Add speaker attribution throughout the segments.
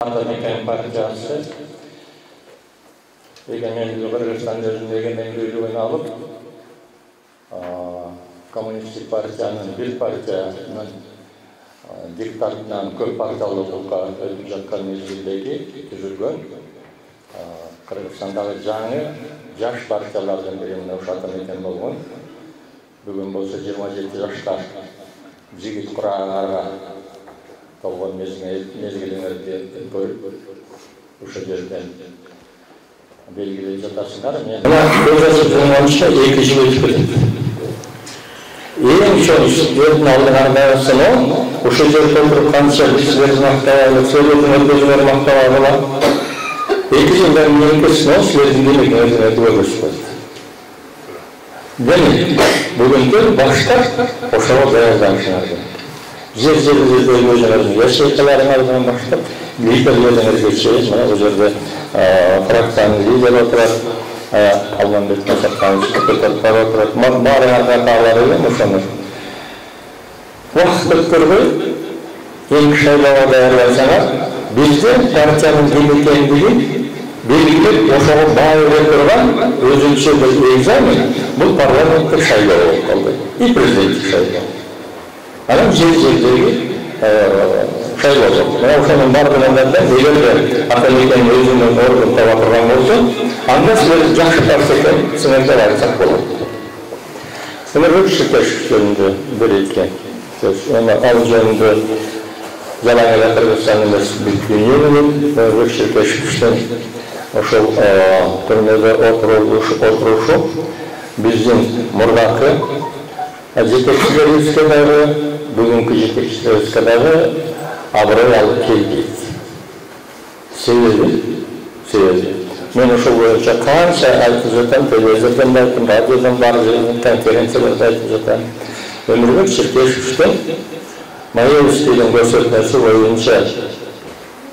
Speaker 1: Amerikan partiyası egemenliği Kırgızistan özünde egemenliğini alıp Komünistik Partiyanın bir partiyanın diktatından köp partiyalı olukka ötüp жатқан mezgildeki түзүлгөн Kırgızstandагы жаңы жаш партиялардын бирине ушатын экен болгон. Бүгүн болсо 27 жашта жигит курагanga толгон мезгилиңерди көрүп ошол жерден белгилеп жатасыңар. Мен көзөчүп жүргөнчө 2 жыл өтүп кетти. Эң чоң жердин алдыгында сыно ошол жерде отуруп канча кишилерди мактабай, сөйлөтүп өзүңөр мактабай болот. 2 жылдан кийинки сыноо силердин демекиңердин өтүп Демек, бүгүнкү баштап ошого даярданышыңарды. Жер-жерде өзүңөрдүн яшайкаларыңардан баштап лидерлериңерге чейин мына бул жерде фракциянын лидери отурат, Алмамбет Масаканович депутаттар отурат. Баарыңарга таалар элем ошону. Убакыт өткөрбөй, эң шайлоого даярдансаңар, бизде партиянын ким экендигин белгилеп ошого баа бере турган өзүнчө бир экзамен бул парламенттик шайлоо болуп калды. И президенттик шайлоо. Анан жер-жердеги шайлоо болду. Мына ошонун бардыгында эгерде атамекен өзүнүн ордун таба турган болсо, анда силер жакшы партия экенсиңерди айтсак болот. Силер Шыкеш жөнүндө бир эткен сөз. Ал жөнүндө жалаң эле Кыргызстан эмес бүт дүйнө менен Шыкештен ошол түрмөдө отурушу биздин мурдакы жетекчилерибизге дагы, бүгүнкү жетекчилерибизге дагы аброй алып келбейт. Себеби мен ошол боюнча канча айтып жатам, телевизордон да айттым, радиодон бар жерден конференцияларда айтып жатам. Өмүрбек Шыкешевичтен Маевскийдин көрсөтмөсү боюнча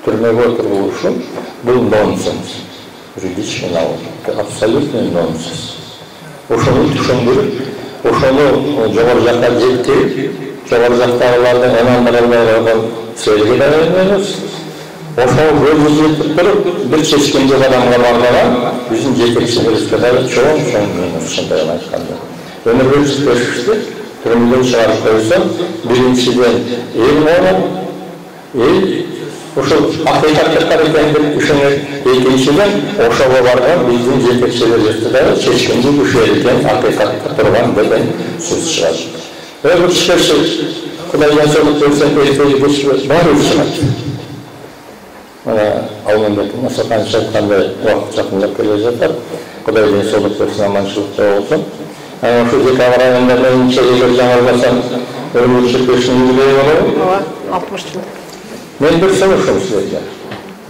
Speaker 1: түрмөгө отурулушу бул нонсенс. Юридический наук. Абсолютный нонсенс. Ошону түшүндүрүп, ошону жогору жакка жеткирип, жогору жактагылардын ынандыра албай койгон сөзгө да эмес. Ошону көзү жетип туруп, бир чечкенге адамга барган биздин жетекчилерибизге дагы чоң минус ушундай айтканда. Өмүрбек Шыкешевичти түрмөдөн чыгарып койсо, биринчиден эл менен ошол акыйкаттыкка экендик ишенет. Экинчиден ошого барган биздин жетекчилерибизди дагы чечкенге күшөр экен, акыйкатта турган деген сөз чыгат. Өмүрбек Шыкешевич Кудайдан соолук берсен эстеги баары чыгат. Мына Алмамбет Масаканович айткандай убакыт жакындап келе жатат. Кудайдан соолук берсин, аманчылыкта болсун. Ошол декабрь айында менимче эгер жаңылбасам, Өмүрбек Шыкешевичтин юбилейи болобу? 60 жыл. Мен bir soruşum sizlerce.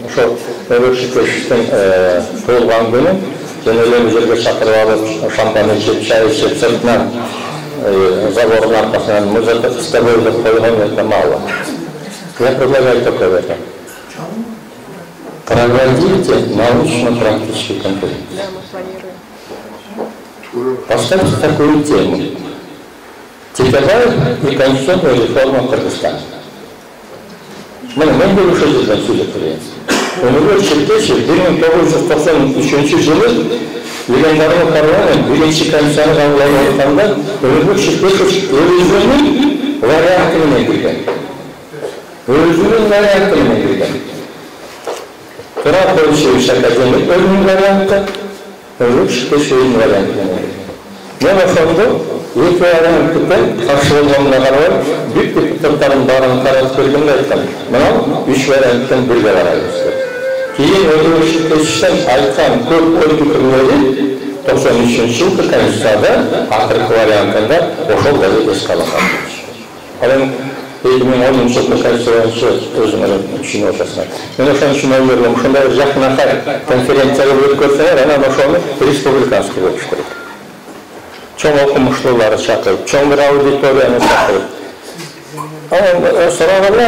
Speaker 1: Ошол Өмүрбек Шыкешевичтин туылган күнү жөнөөлөр жерге чакырып алып, шампан ичип, чай ичип, сыртынан забордун аркасынан музыка столдоп койгон это мало. Я предлагаю такое это. Проводите научно-практический конференцию. Да, мы планируем. Поставьте такую тему. Текебаев и конституционная реформа Кыргызстана. Мен бул ошол жерден сүйлөп берейин. Өмүрбек Шыкешев 1993 жылы Легендарный парламент биринчи конституцияны кабыл алганда Өмүрбек Шыкешев өзүнүн варианты менен кирген. Өзүнүн варианты менен кирген. Турат Тоюшевич академик өзүнүн варианты, Өмүрбек Шыкешевдин варианты менен кирген. Мен ошондо эки варианттын каршы болгонуна карабай, бүт депутаттардын баарын карап көргөндө айткам. Мына 3 варианттын бирге карайбыз деп. Кийин Өмүрбек Шыкешевичтен айткан көп ой пикирлери 93-жылкы конституцияда акыркы вариантында ошол дагы эске алынган. Ал эми 2010-жылкы конституцияны өзүңөр түшүнүп атасыңар. Мен ошон үчүн ой бердим, ошондой жакынакай конференцияга өткөрсөңөр, анан ошону республиканский болуш керек. Чоң окумуштууларды чакырып, чоң бир аудиторияны чакырып. Анан сураганда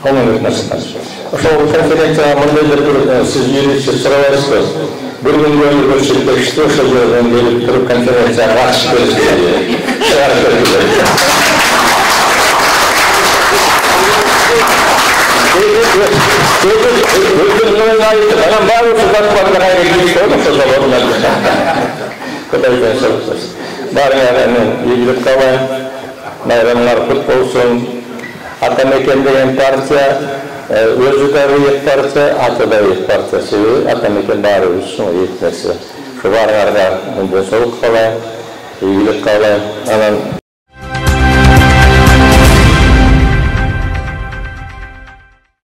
Speaker 1: Алмамбет Масаканович. Ошол конференцияга мындай бир сиз юрист сурабайсызбы? Bir gün Өмүрбек Шыкешевичти ошол жерден келип туруп конференцияга катышып беришти. Чыгарып берди. Өзімнің айтып, анам барлық сызатпарына қайда қоймаса заводына. Құдайдан шалқыз. Барыңа мен игілік қалайын. Байрамlar құт болсын. Атамекен деген партия, өзі де ұйық партия, аты да ұйық партия. Себебі Атамекен бары үшін ұйық нәрсе. Барыңарға денсаулық қалайын, игілік қалайын.